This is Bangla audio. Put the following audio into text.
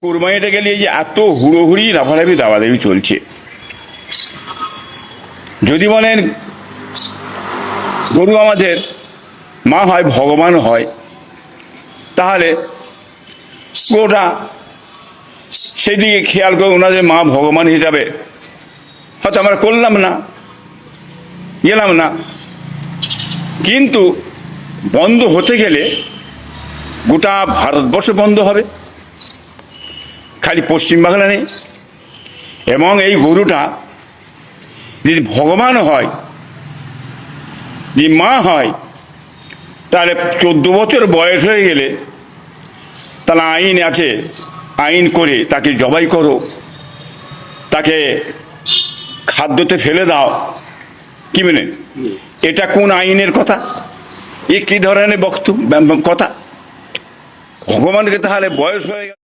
কোরবানিটা গেলে এই যে এত হুড়োহুড়ি লাফালাফি দাবাদাবি চলছে, যদি বলেন গরু আমাদের মা হয় ভগবান হয়, তাহলে গোটা সেদিকে খেয়াল করে ওনাদের মা ভগবান হিসাবে হয়তো আমরা করলাম না, গেলাম না। কিন্তু বন্ধ হতে গেলে গোটা ভারতবর্ষ বন্ধ হবে, খালি পশ্চিমবাংলা নেই। এবং এই গরুটা যদি ভগবান হয়, যদি মা হয়, তাহলে 14 বছর বয়স হয়ে গেলে তাহলে আইন আছে, আইন করে তাকে জবাই করো, তাকে খাদ্যতে ফেলে দাও। কি মানে এটা কোন আইনের কথা? এ কি ধরনের বক্তব্য কথা? ভগবানকে তাহলে বয়স হয়ে গেল।